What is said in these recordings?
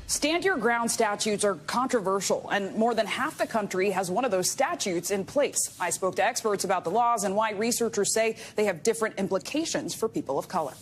Stand your ground statutes are controversial, and more than half the country has one of those statutes in place. I spoke to experts about the laws and why researchers say they have different implications for people of color.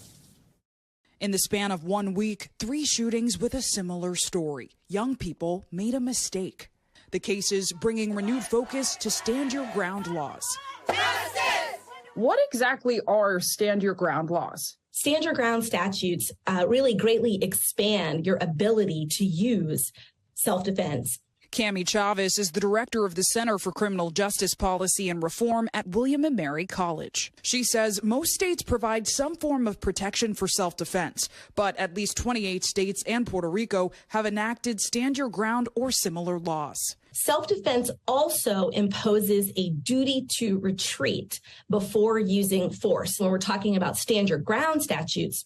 In the span of 1 week, 3 shootings with a similar story. Young people made a mistake. The cases bringing renewed focus to stand your ground laws. Justice! What exactly are stand your ground laws? Stand your ground statutes really greatly expand your ability to use self-defense. Cami Chavez is the director of the Center for Criminal Justice Policy and Reform at William & Mary College. She says most states provide some form of protection for self-defense, but at least 28 states and Puerto Rico have enacted stand your ground or similar laws. Self-defense also imposes a duty to retreat before using force. When we're talking about stand your ground statutes,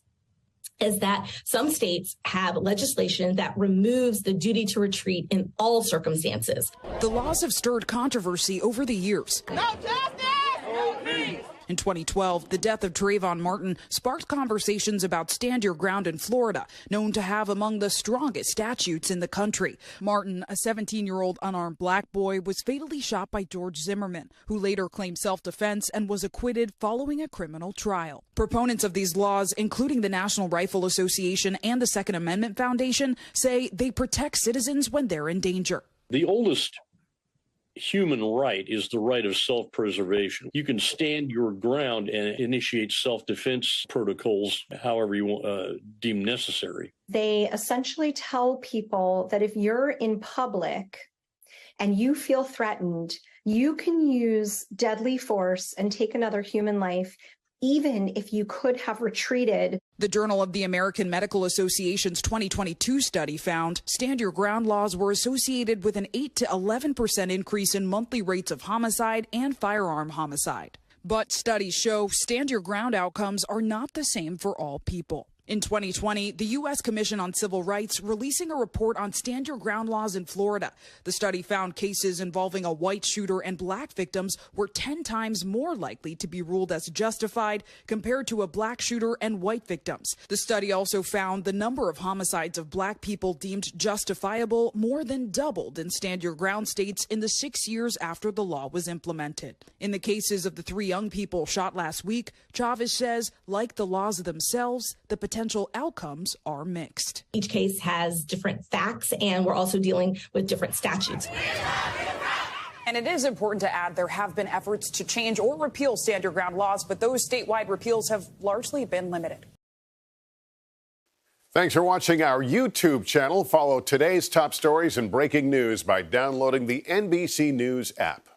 is that some states have legislation that removes the duty to retreat in all circumstances. The laws have stirred controversy over the years. No justice! No peace! In 2012, the death of Trayvon Martin sparked conversations about stand your ground in Florida, known to have among the strongest statutes in the country. Martin, a 17-year-old unarmed black boy, was fatally shot by George Zimmerman, who later claimed self-defense and was acquitted following a criminal trial. Proponents of these laws, including the National Rifle Association and the Second Amendment Foundation, say they protect citizens when they're in danger. The oldest human right is the right of self-preservation. You can stand your ground and initiate self-defense protocols however you deem necessary. They essentially tell people that if you're in public and you feel threatened, you can use deadly force and take another human life, even if you could have retreated. The Journal of the American Medical Association's 2022 study found stand your ground laws were associated with an 8 to 11% increase in monthly rates of homicide and firearm homicide. But studies show stand your ground outcomes are not the same for all people. In 2020, the U.S. Commission on Civil Rights releasing a report on stand your ground laws in Florida. The study found cases involving a white shooter and black victims were 10 times more likely to be ruled as justified compared to a black shooter and white victims. The study also found the number of homicides of black people deemed justifiable more than doubled in stand your ground states in the 6 years after the law was implemented. In the cases of the 3 young people shot last week, Chavez says, like the laws themselves, the potential outcomes are mixed. Each case has different facts, and we're also dealing with different statutes. And it is important to add there have been efforts to change or repeal stand your ground laws, but those statewide repeals have largely been limited. Thanks for watching our YouTube channel. Follow today's top stories and breaking news by downloading the NBC News app.